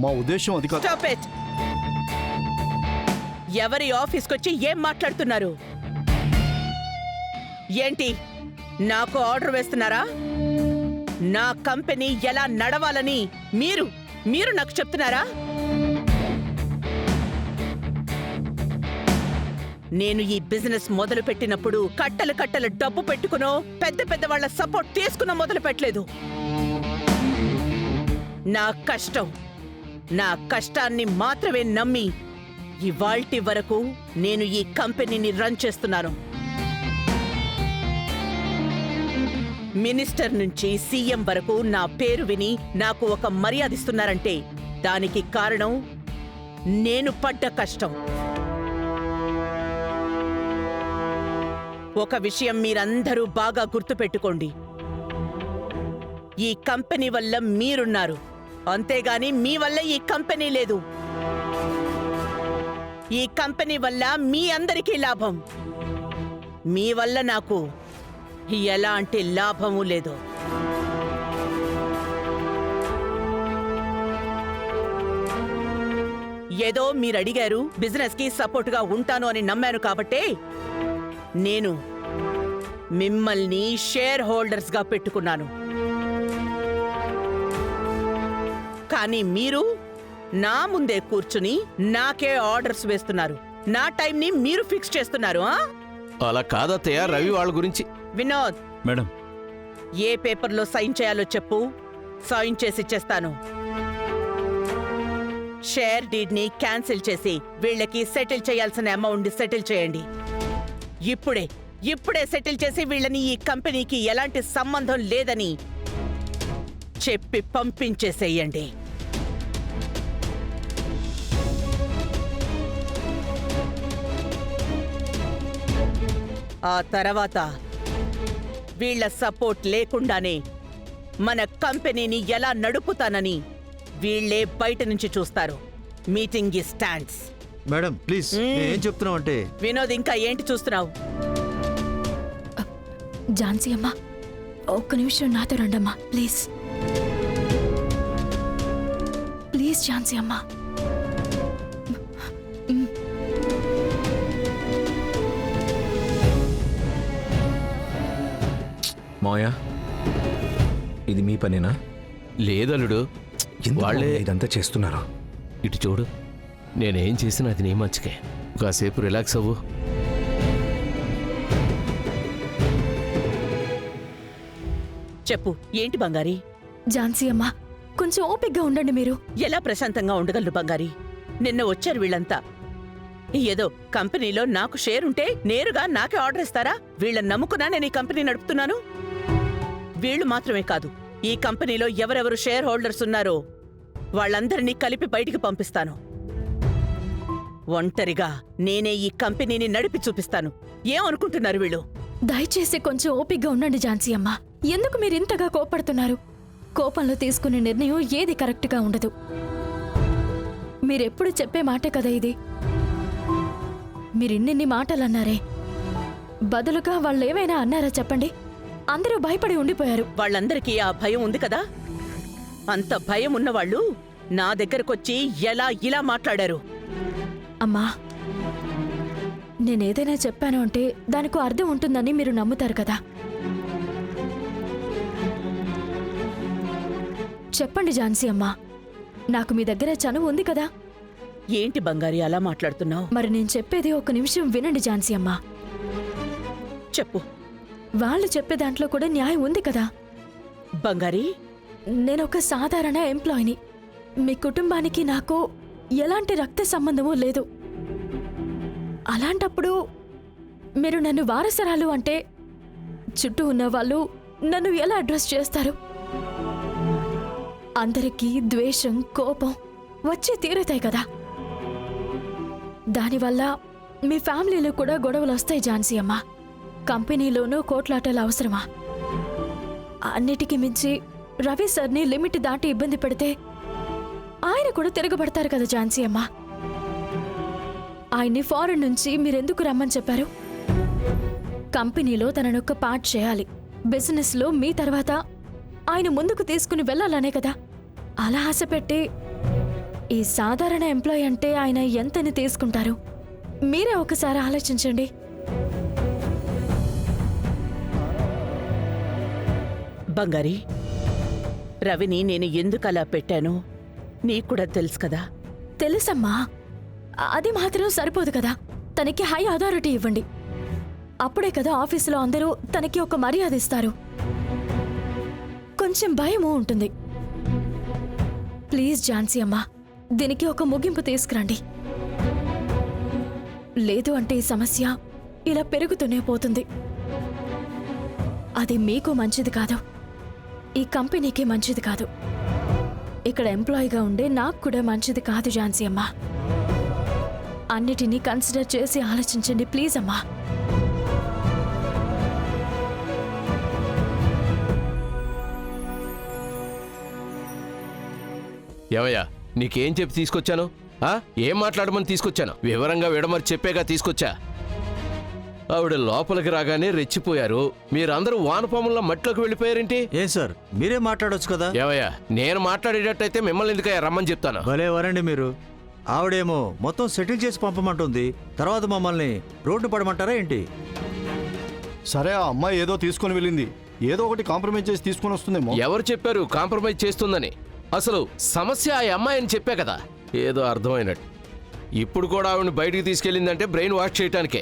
మా ఉద్దేశం అది కాదు. Stop it. ఎవరి ఆఫీస్కొచ్చి ఏం మాట్లాడుతున్నారు? ఏంటి నాకు ఆర్డర్ వేస్తున్నారా? నా కంపెనీ ఎలా నడవాలని మీరు నాకు చెప్తున్నారా? నేను ఈ బిజినెస్ మొదలు పెట్టినప్పుడు కట్టలు డబ్బు పెట్టుకునో పెద్ద వాళ్ళ సపోర్ట్ తీసుకునో మొదలు పెట్టలేదు. నా కష్టాన్ని మాత్రమే నమ్మి ఇవాల్టి వరకు నేను ఈ కంపెనీని రన్ చేస్తున్నాను. మినిస్టర్ నుంచి సీఎం వరకు నా పేరు విని నాకు ఒక మర్యాదిస్తున్నారంటే దానికి కారణం నేను పడ్డ కష్టం. ఒక విషయం మీరందరూ బాగా గుర్తుపెట్టుకోండి. ఈ కంపెనీ వల్ల మీరున్నారు, అంతేగాని మీ వల్ల ఈ కంపెనీ లేదు. ఈ కంపెనీ వల్ల మీ అందరికీ లాభం, మీ వల్ల నాకు ఎలాంటి లాభము లేదు. ఏదో మీరు అడిగారు, బిజినెస్ కి సపోర్ట్ గా ఉంటాను అని నమ్మాను కాబట్టే నేను మిమ్మల్ని షేర్ హోల్డర్స్ గా పెట్టుకున్నాను. కానీ మీరు నా ముందే కూర్చుని నాకే ఆర్డర్స్ వేస్తున్నారు. నా టైంని మీరు ఫిక్స్ చేస్తున్నారు. అలా కాదత్తయ్య, రవి వాళ్ళ గురించి. వినోద్ మేడం, ఏ పేపర్లో సైన్ చేయాలో చెప్పు, సైన్ చేసి ఇచ్చేస్తాను. షేర్ డీడ్ ని క్యాన్సిల్ చేసి వీళ్ళకి సెటిల్ చేయాల్సిన అమౌంట్ సెటిల్ చేయండి. ఇప్పుడే సెటిల్ చేసి వీళ్ళని ఈ కంపెనీకి ఎలాంటి సంబంధం లేదని చెప్పి పంపించేసేయండి. ఆ తర్వాత వీళ్ళ సపోర్ట్ లేకుండానే మన కంపెనీని ఎలా నడుపుతానని వీళ్ళే బయట నుంచి చూస్తారు. మీటింగ్ ఈ స్టాండ్స్. మేడం ప్లీజ్, ఏం చెప్తున్నావు అంటే. వినోద్, ఇంకా ఏంటి చూస్తున్నావు? ఝాన్సీ అమ్మా, ఒక్క నిమిషం నాతో రండమ్మా ప్లీజ్. ప్లీజ్ ఝాన్సీ అమ్మా. మాయా, ఇది మీ పనేనా? లేదలుడు, వాళ్ళే ఇదంతా చేస్తున్నారా? ఇటు చూడు, నేనేం చేసినా అది నీ మంచికే. కాసేపు రిలాక్స్ అవ్వు. చెప్పు, ఏంటి బంగారి? ఝాన్సీ అమ్మా, కొంచెం ఓపిగ్గా ఉండండి. మీరు ఎలా ప్రశాంతంగా ఉండగలరు బంగారి? నిన్న వచ్చారు వీళ్ళంతా. ఏదో కంపెనీలో నాకు షేర్ ఉంటే నేరుగా నాకే ఆర్డర్ ఇస్తారా? వీళ్ళని నమ్ముకున్నా నేను ఈ కంపెనీ నడుపుతున్నాను. వీళ్ళు మాత్రమే కాదు, ఈ కంపెనీలో ఎవరెవరు షేర్ హోల్డర్స్ ఉన్నారో వాళ్ళందరినీ కలిపి బయటికి పంపిస్తాను. ఒంటరిగా నేనే ఈ కంపెనీని నడిపి చూపిస్తాను. ఏమనుకుంటున్నారు వీళ్ళు? దయచేసి కొంచెం ఓపిగ్గా ఉండండి ఝాన్సీ అమ్మా. ఎందుకు మీరు ఇంతగా కోపడుతున్నారు? కోపంలో తీసుకునే నిర్ణయం ఏది కరెక్ట్గా ఉండదు. మీరెప్పుడు చెప్పే మాటే కదా ఇది. మీరిన్ని మాటలు అన్నారే, బదులుగా వాళ్ళు ఏమైనా అన్నారా చెప్పండి? అందరూ భయపడి ఉండిపోయారు. వాళ్ళందరికీ ఆ భయం ఉంది కదా. అంత భయం ఉన్నవాళ్ళు నా దగ్గరకొచ్చి ఎలా ఇలా మాట్లాడారు? అమ్మా, నేనేదైనా చెప్పాను అంటే దానికో అర్థం ఉంటుందని మీరు నమ్ముతారు కదా. చెప్పండి ఝాన్సీ అమ్మా, నాకు మీ దగ్గర చనువు ఉంది కదా. ఏంటి బంగారి అలా మాట్లాడుతున్నావు? మరి నేను చెప్పేది ఒక నిమిషం వినండి ఝాన్సీ అమ్మా. చెప్పు. వాళ్ళు చెప్పే దాంట్లో కూడా న్యాయం ఉంది కదా. బంగారి, నేనొక సాధారణ ఎంప్లాయీని. మీ కుటుంబానికి నాకు ఎలాంటి రక్త సంబంధమూ లేదు. అలాంటప్పుడు మీరు నన్ను వారసరాలు అంటే చుట్టూ ఉన్న వాళ్ళు నన్ను ఎలా అడ్రస్ చేస్తారు? అందరికీ ద్వేషం, కోపం వచ్చి తీరుతాయి కదా. దానివల్ల మీ ఫ్యామిలీలో కూడా గొడవలు వస్తాయి ఝాన్సీ అమ్మ. కంపెనీలోనూ కోట్లాటలు అవసరమా? అన్నిటికీ మించి రవి సార్ని లిమిట్ దాటి ఇబ్బంది పెడితే ఆయన కూడా తిరగబడతారు కదా ఝాన్సీ అమ్మ. ఆయన్ని ఫారెన్ నుంచి మీరెందుకు రమ్మని చెప్పారు? కంపెనీలో తననొక్క పార్ట్ చేయాలి, బిజినెస్లో మీ తర్వాత ఆయన ముందుకు తీసుకుని వెళ్ళాలనే కదా. అలా ఆశ పెట్టి ఈ సాధారణ ఎంప్లాయ్ అంటే ఆయన ఎంతని తీసుకుంటారు? మీరే ఒకసారి ఆలోచించండి. బంగారి, రవిని నేను ఎందుకు అలా పెట్టానో నీకు కూడా తెలుసు కదా. తెలుసమ్మా, అది మాత్రం సరిపోదు కదా. తనకి హై అథారిటీ ఇవ్వండి. అప్పుడే కదా ఆఫీసులో అందరూ తనకి ఒక మర్యాద ఇస్తారు. కొంచెం భయమూ ఉంటుంది. ప్లీజ్ ఝాన్సీ అమ్మా, దీనికి ఒక ముగింపు తీసుకురండి. లేదు అంటే ఈ సమస్య ఇలా పెరుగుతూనే పోతుంది. అది మీకు మంచిది కాదు, ఈ కంపెనీకి మంచిది కాదు, ఇక్కడ ఎంప్లాయీగా ఉండే నాకు కూడా మంచిది కాదు. ఝాన్సీ అమ్మా, అన్నిటినీ కన్సిడర్ చేసి ఆలోచించండి ప్లీజ్ అమ్మా. ఏవయ్యా, నీకేం చెప్పి తీసుకొచ్చాను? ఏం మాట్లాడమని తీసుకొచ్చాను? వివరంగా విడమరి చెప్పేగా తీసుకొచ్చా. ఆవిడ లోపలికి రాగానే రెచ్చిపోయారు. మీరందరూ వానపాముల్లో మట్టిలోకి వెళ్ళిపోయారేంటి? ఏం సార్, మీరే మాట్లాడొచ్చు కదా. ఏవయ్యా, నేను మాట్లాడేటట్టయితే మిమ్మల్ని ఎందుకయ్యా రమ్మని చెప్తాను? భలే వరండి మీరు. ఆవిడేమో మొత్తం సెటిల్ చేసి పంపమంటుంది, తర్వాత మమ్మల్ని రోడ్డు పడమంటారా ఏంటి? సరే, ఆ అమ్మాయి ఏదో తీసుకుని వెళ్ళింది, ఏదో ఒకటి కాంప్రమైజ్ చేసి తీసుకుని వస్తుందేమో. ఎవరు చెప్పారు కాంప్రమైజ్ చేస్తుందని? అసలు సమస్య ఆ అమ్మాయి అని చెప్పా కదా. ఏదో అర్థమైనట్టు ఇప్పుడు కూడా ఆవిడని బయటికి తీసుకెళ్ళిందంటే బ్రెయిన్ వాష్ చేయటానికే.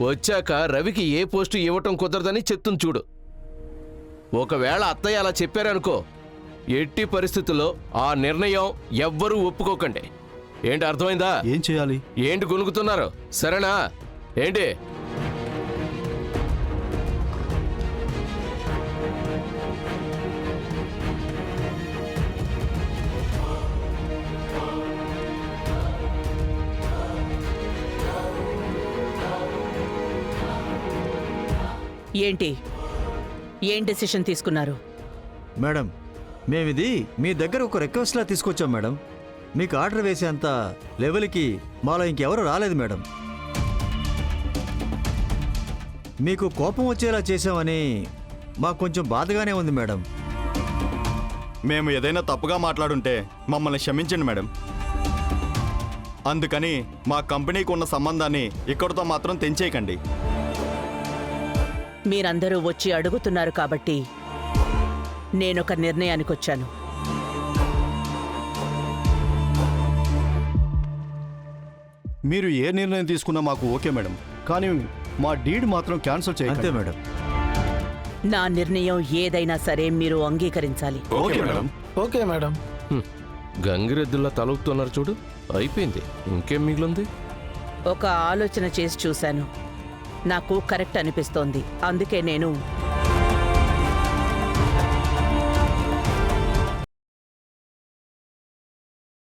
వచ్చాక రవికి ఏ పోస్టు ఇవ్వటం కుదరదని చెప్తుంది చూడు. ఒకవేళ అత్తయ్య అలా చెప్పారనుకో, ఎట్టి పరిస్థితుల్లో ఆ నిర్ణయం ఎవ్వరూ ఒప్పుకోకండి. ఏంటి, అర్థమైందా? ఏం చేయాలి? ఏంటి గునుగుతున్నారు? సరేనా? ఏంటి? ఏంటి, ఏం డెసిషన్ తీసుకున్నారు? మేడం, మేమిది మీ దగ్గర ఒక రిక్వెస్ట్లా తీసుకొచ్చాం మేడం. మీకు ఆర్డర్ వేసేంత లెవెల్కి మాలో ఇంకెవరు రాలేదు మేడం. మీకు కోపం వచ్చేలా చేసామని మాకు కొంచెం బాధగానే ఉంది మేడం. మేము ఏదైనా తప్పుగా మాట్లాడుంటే మమ్మల్ని క్షమించండి మేడం. అందుకని మా కంపెనీకి ఉన్న సంబంధాన్ని ఇక్కడితో మాత్రం తెంచేయకండి. మీరందరూ వచ్చి అడుగుతున్నారు కాబట్టి నేనొక నిర్ణయానికి వచ్చాను. మీరు ఏ నిర్ణయం తీసుకున్నా మాకు ఓకే మేడం, కానీ మా డీడ్ మాత్రం క్యాన్సిల్ అంతే చేయండి మేడం. నా నిర్ణయం ఏదైనా సరే మీరు అంగీకరించాలి. Okay madam. Okay madam. గంగిరెద్దుల్లా తలుపుతున్నారు చూడు. అయిపోయింది, ఇంకేం మిగిలింది? ఒక ఆలోచన చేసి చూశాను, నాకు కరెక్ట్ అనిపిస్తోంది. అందుకే నేను